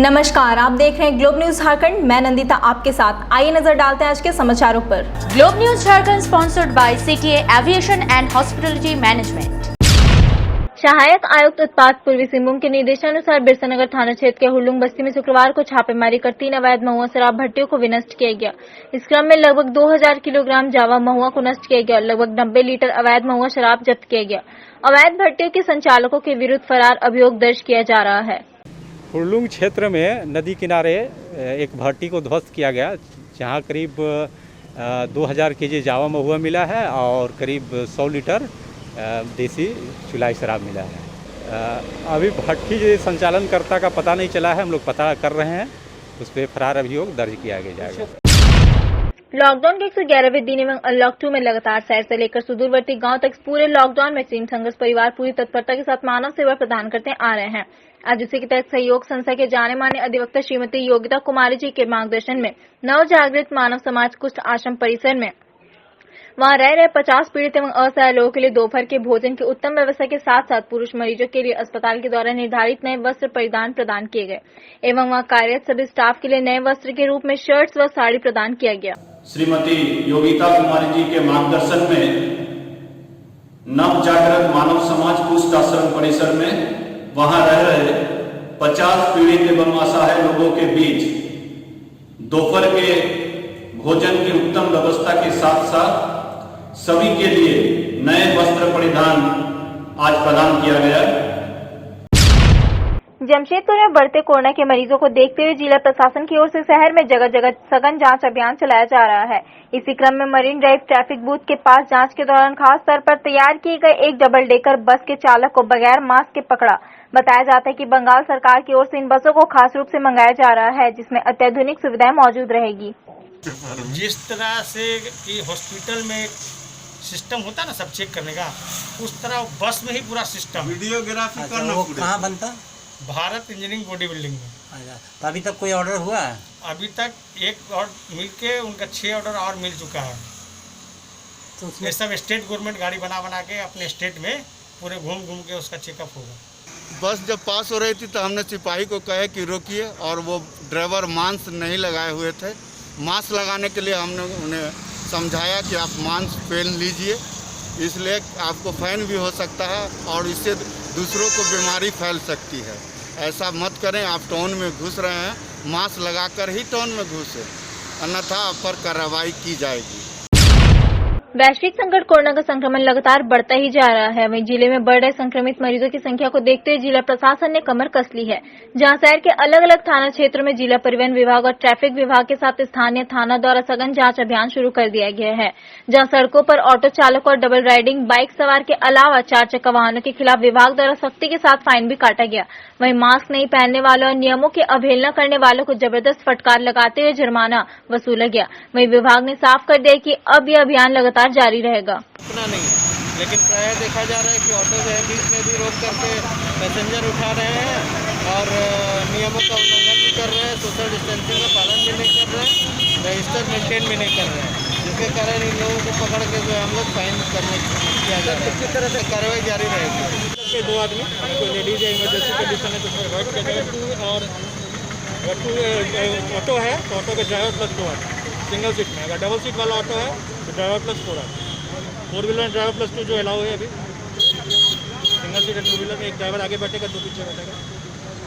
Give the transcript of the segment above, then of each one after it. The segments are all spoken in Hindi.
नमस्कार, आप देख रहे हैं ग्लोब न्यूज झारखंड। मैं नंदिता आपके साथ। आइए नजर डालते हैं आज के समाचारों पर। Globe news Jharkhand sponsored by CTA aviation and hospitality management. सहायक आयुक्त उत्पाद पूर्वी सिंहभूम के निर्देशानुसार बिरसानगर थाना क्षेत्र के हुल्लुंग बस्ती में शुक्रवार को छापेमारी कर 3 अवैध महुआ शराब भट्टियों को विनष्ट किया गया। इस क्रम में लगभग 2000 किलोग्राम जावा महुआ को नष्ट किया गया और लगभग 90 लीटर अवैध महुआ शराब जब्त किया गया। अवैध भट्टियों के संचालकों के विरुद्ध फरार अभियोग दर्ज किया जा रहा है। हुल्लुंग क्षेत्र में नदी किनारे एक भट्टी को ध्वस्त किया गया, जहां करीब 2000 केजी जावा महुआ मिला है और करीब 100 लीटर देसी चुलाई शराब मिला है। अभी भट्टी संचालनकर्ता का पता नहीं चला है, हम लोग पता कर रहे हैं, उस पर फरार अभियोग दर्ज किया जाएगा। लॉकडाउन के 111वें दिन एवं अनलॉक 2 में लगातार शहर से लेकर सुदूरवर्ती गांव तक पूरे लॉकडाउन में टीम संघर्ष परिवार पूरी तत्परता के साथ मानव सेवा प्रदान करते आ रहे हैं। आज इसी के तहत सहयोग संस्था के जाने माने अधिवक्ता श्रीमती योगिता कुमारी जी के मार्गदर्शन में नव जागृत मानव समाज कुष्ठ आश्रम परिसर में वहां रह रहे 50 पीड़ित एवं असहाय लोगों के लिए दोपहर के भोजन की उत्तम व्यवस्था के साथ साथ पुरुष मरीजों के लिए अस्पताल के द्वारा निर्धारित नए वस्त्र परिधान प्रदान किए गए एवं वहां कार्यरत सभी स्टाफ के लिए नए वस्त्र के रूप में शर्ट्स व साड़ी प्रदान किया गया। श्रीमती योगिता कुमारी जी के मार्गदर्शन में नव जागृत मानव समाज कुष्ठ आश्रम परिसर में वहां रह रहे 50 पीड़ित एवं असहाय लोगों के बीच दोपहर के भोजन की उत्तम व्यवस्था के साथ साथ सभी के लिए नए वस्त्र परिधान आज प्रदान किया गया। जमशेदपुर में बढ़ते कोरोना के मरीजों को देखते हुए जिला प्रशासन की ओर से शहर में जगह जगह सघन जांच अभियान चलाया जा रहा है। इसी क्रम में मरीन ड्राइव ट्रैफिक बूथ के पास जांच के दौरान खास तौर पर तैयार किए गए एक डबल डेकर बस के चालक को बगैर मास्क के पकड़ा। बताया जाता है कि बंगाल सरकार की ओर से इन बसों को खास रूप से मंगाया जा रहा है, जिसमें अत्याधुनिक सुविधाएं मौजूद रहेगी। जिस तरह से कि हॉस्पिटल में सिस्टम होता है ना सब चेक करने का, उस तरह बस में ही पूरा सिस्टम वीडियोग्राफी करना। कहाँ बनता? भारत इंजीनियरिंग बॉडी बिल्डिंग में। तो अभी तक कोई ऑर्डर हुआ है? अभी तक एक और मिलके उनका 6 ऑर्डर और मिल चुका है। तो ये सब स्टेट गवर्नमेंट गाड़ी बना के अपने स्टेट में पूरे घूम के उसका चेकअप होगा। बस जब पास हो रही थी तो हमने सिपाही को कहे कि रोकिए, और वो ड्राइवर मास्क नहीं लगाए हुए थे। मास्क लगाने के लिए हमने उन्हें समझाया कि आप मास्क पहन लीजिए, इसलिए आपको फाइन भी हो सकता है और इससे दूसरों को बीमारी फैल सकती है। ऐसा मत करें। आप टाउन में घुस रहे हैं, मास्क लगाकर ही टाउन में घुसे, अन्यथा आप पर कार्रवाई की जाएगी। वैश्विक संकट कोरोना का संक्रमण लगातार बढ़ता ही जा रहा है। वहीं जिले में बढ़ रहे संक्रमित मरीजों की संख्या को देखते हुए जिला प्रशासन ने कमर कस ली है, जहां शहर के अलग अलग थाना क्षेत्रों में जिला परिवहन विभाग और ट्रैफिक विभाग के साथ स्थानीय थाना द्वारा सघन जांच अभियान शुरू कर दिया गया है, जहां सड़कों पर ऑटो चालकों और डबल राइडिंग बाइक सवार के अलावा 4 चक्का वाहनों के खिलाफ विभाग द्वारा सख्ती के साथ फाइन भी काटा गया। वहीं मास्क नहीं पहनने वालों और नियमों की अवहेलना करने वालों को जबरदस्त फटकार लगाते हुए जुर्माना वसूला गया। वहीं विभाग ने साफ कर दिया कि अब यह अभियान लगातार जारी रहेगा। उतना नहीं है, लेकिन प्राय देखा जा रहा है कि ऑटो जो है बीच में भी रोक करके पैसेंजर उठा रहे हैं और नियमों का उल्लंघन भी कर रहे हैं, सोशल डिस्टेंसिंग का पालन भी नहीं कर रहे हैं, रजिस्टर मेंटेन भी नहीं कर रहे हैं, जिसके कारण इन लोगों को पकड़ के जो हम लोग फाइन करने किया जा रहा है। इसी तरह से कार्रवाई जारी रहेगी। 2 आदमी, कोई लेडीज या इमरजेंसी कंडीशन है तो उसमें अवॉइड किया जाएगा। और अगर ऑटो है तो ऑटो के ड्राइवर प्लस 2 आदमी सिंगल सीट में। अगर डबल सीट वाला ऑटो है तो ड्राइवर प्लस 4 आदमी। 4 व्हीलर ड्राइवर प्लस 2 जो अलाउ है अभी। सिंगल सीट 2 व्हीलर में एक ड्राइवर आगे बैठेगा, 2 पीछे बैठेगा,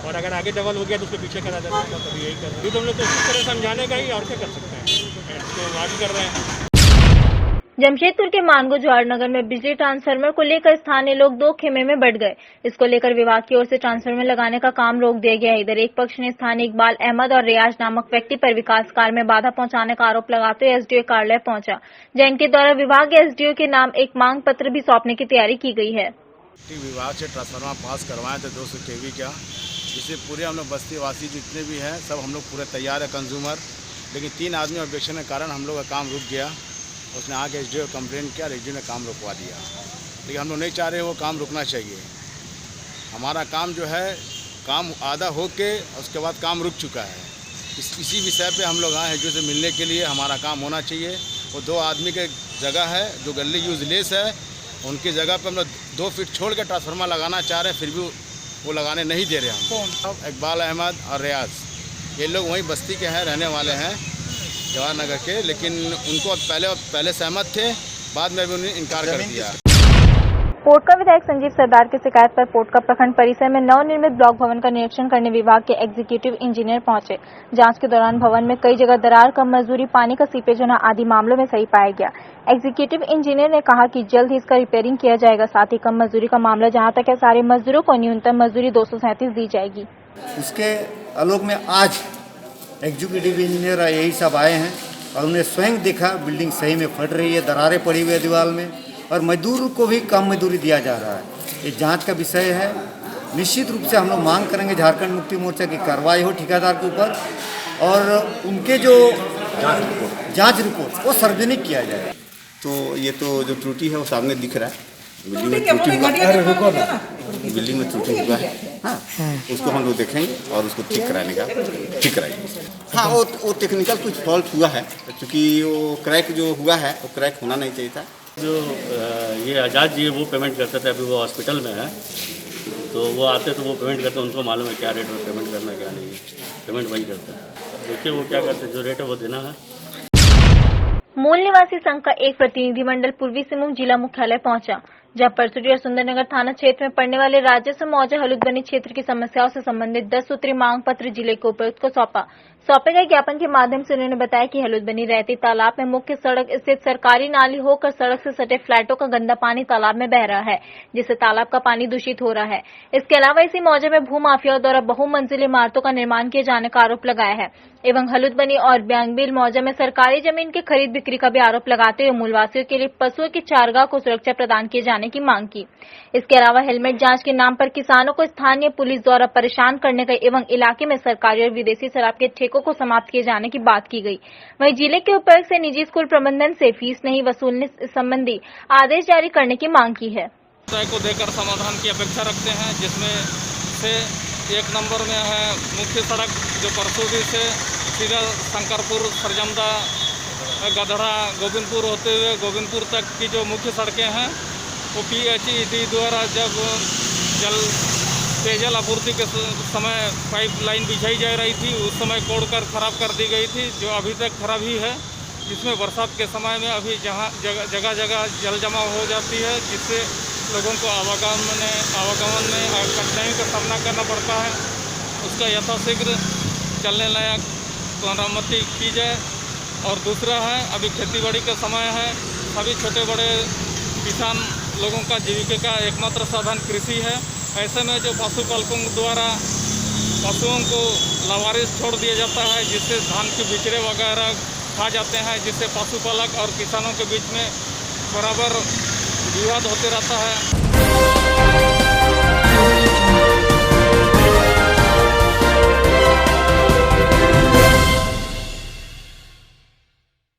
और अगर आगे डबल हो गया तो उसको पीछे करा देता है। तभी यही कर रहे हैं। तो हम लोग तो इस तरह समझाने का ही, और क्या कर सकते हैं, इसको वार्न कर रहे हैं। जमशेदपुर के मानगो जवाहरनगर में बिजली ट्रांसफार्मर को लेकर स्थानीय लोग 2 खेमे में बढ़ गए। इसको लेकर विभाग की ओर से ट्रांसफार्मर लगाने का काम रोक दिया गया है। इधर एक पक्ष ने स्थानीय इकबाल अहमद और रियाज नामक व्यक्ति पर विकास कार्य में बाधा पहुंचाने का आरोप लगाते हुए एसडीओ कार्यालय पहुंचा, जहां इनके द्वारा विभाग के एसडीओ के नाम एक मांग पत्र भी सौंपने की तैयारी की गई है। विभाग से ट्रांसफार्मर पास करवाए थे 200 kV का, जिससे पूरे हम लोग बस्ती वासी जितने भी हैं सब हम लोग पूरे तैयार है कंज्यूमर, लेकिन 3 आदमी ऑब्जेक्शन के कारण हम लोग का काम रुक गया। उसने आके एसडीओ कंप्लेन किया, एसडीओ ने काम रुकवा दिया, लेकिन हम लोग नहीं चाह रहे वो काम रुकना चाहिए। हमारा काम जो है काम आधा हो के उसके बाद काम रुक चुका है। इसी विषय पे हम लोग आए हैं, जो से मिलने के लिए हमारा काम होना चाहिए। वो 2 आदमी के जगह है जो गली यूजलेस है, उनकी जगह पे हम लोग 2 फीट छोड़ के ट्रांसफार्मर लगाना चाह रहे हैं, फिर भी वो लगाने नहीं दे रहे हम। इकबाल अहमद और रियाज। ये लोग वहीं बस्ती के हैं, रहने वाले हैं जवाहर नगर के, लेकिन उनको पहले सहमत थे, बाद में भी उन्होंने इनकार कर दिया। पोटका विधायक संजीव सरदार की शिकायत पर पोटका प्रखंड परिसर में नवनिर्मित ब्लॉक भवन का निरीक्षण करने विभाग के एग्जीक्यूटिव इंजीनियर पहुंचे। जांच के दौरान भवन में कई जगह दरार, कम मजदूरी, पानी का सीपेज होना आदि मामलों में सही पाया गया। एग्जीक्यूटिव इंजीनियर ने कहा कि जल्द ही इसका रिपेयरिंग किया जाएगा। साथ ही कम मजदूरी का मामला जहां तक है, सारे मजदूरों को न्यूनतम मजदूरी 237 दी जाएगी। उसके आलोक में आज एग्जीक्यूटिव इंजीनियर यही सब आए हैं और उन्हें स्वयं देखा बिल्डिंग सही में फट रही है, दरारें पड़ी हुई है दीवार में, और मजदूर को भी कम मजदूरी दिया जा रहा है। ये जांच का विषय है। निश्चित रूप से हम लोग मांग करेंगे झारखंड मुक्ति मोर्चा की कार्रवाई हो ठेकेदार के ऊपर, और उनके जो जांच रिपोर्ट वो सार्वजनिक किया जाए। तो ये तो जो त्रुटि है वो सामने दिख रहा है, बिल्डिंग में त्रुटि हुआ है, बिल्डिंग में त्रुटि हुआ है। हाँ, उसको हम लोग देखेंगे और उसको ठीक कराएंगे। हाँ, वो टेक्निकल कुछ फॉल्ट हुआ है, क्योंकि वो क्रैक जो हुआ है वो क्रैक होना नहीं चाहिए था। जो ये आजाद जी वो पेमेंट करते थे, अभी वो हॉस्पिटल में है, तो वो आते तो वो पेमेंट करते, उनको मालूम है क्या रेट में पेमेंट करना क्या नहीं, पेमेंट वही करते हैं। देखिए वो क्या करते हैं, जो रेट है वो देना है। मूल निवासी संघ का एक प्रतिनिधिमंडल पूर्वी सिंहभूम जिला मुख्यालय पहुंचा, जहां परसुडी और सुंदरनगर थाना क्षेत्र में पड़ने वाले राजस्व मौजा हलुदबनी क्षेत्र की समस्याओं से संबंधित 10 सूत्री मांग पत्र जिले के उपायुक्त को सौंपे गए ज्ञापन के माध्यम से उन्होंने बताया कि हलुदबनी रहती तालाब में मुख्य सड़क स्थित सरकारी नाली होकर सड़क से सटे फ्लैटों का गंदा पानी तालाब में बह रहा है, जिससे तालाब का पानी दूषित हो रहा है। इसके अलावा इसी मौजे में भूमाफियाओं द्वारा बहुमंजिली इमारतों का निर्माण किए जाने का आरोप लगाया है एवं हलुदबनी और ब्यांगबिल मौजा में सरकारी जमीन की खरीद बिक्री का भी आरोप लगाते हुए मूलवासियों के लिए पशुओं की चारगाह को सुरक्षा प्रदान किए जाने की मांग की। इसके अलावा हेलमेट जांच के नाम पर किसानों को स्थानीय पुलिस द्वारा परेशान करने का एवं इलाके में सरकारी और विदेशी शराब के ठेकों को समाप्त किए जाने की बात की गई। वहीं जिले के उपायुक्त से निजी स्कूल प्रबंधन से फीस नहीं वसूलने संबंधी आदेश जारी करने की मांग की है। को देकर समाधान की अपेक्षा रखते हैं, जिसमें से एक नंबर में है मुख्य सड़क जो परसुडी से सीधा शंकरपुर, सरजमदा, गधरा, गोविंदपुर होते हुए गोविंदपुर तक की जो मुख्य सड़कें हैं वो PHED द्वारा जब पेयजल आपूर्ति के समय पाइपलाइन बिछाई जा रही थी, उस समय कोड़कर खराब कर दी गई थी, जो अभी तक खराब ही है, जिसमें बरसात के समय में अभी जगह जगह जल जमाव हो जाती है, जिससे लोगों को आवागमन में कठिनाइयों का सामना करना पड़ता है। उसका यथाशीघ्र चलने लायक मरम्मति की जाए। और दूसरा है, अभी खेतीबाड़ी का समय है, सभी छोटे बड़े किसान लोगों का जीविका का एकमात्र साधन कृषि है। ऐसे में जो पशुपालकों द्वारा पशुओं को लावारिस छोड़ दिया जाता है, जिससे धान के बिचड़े वगैरह खा जाते हैं, जिससे पशुपालक और किसानों के बीच में बराबर विवाद होते रहता है।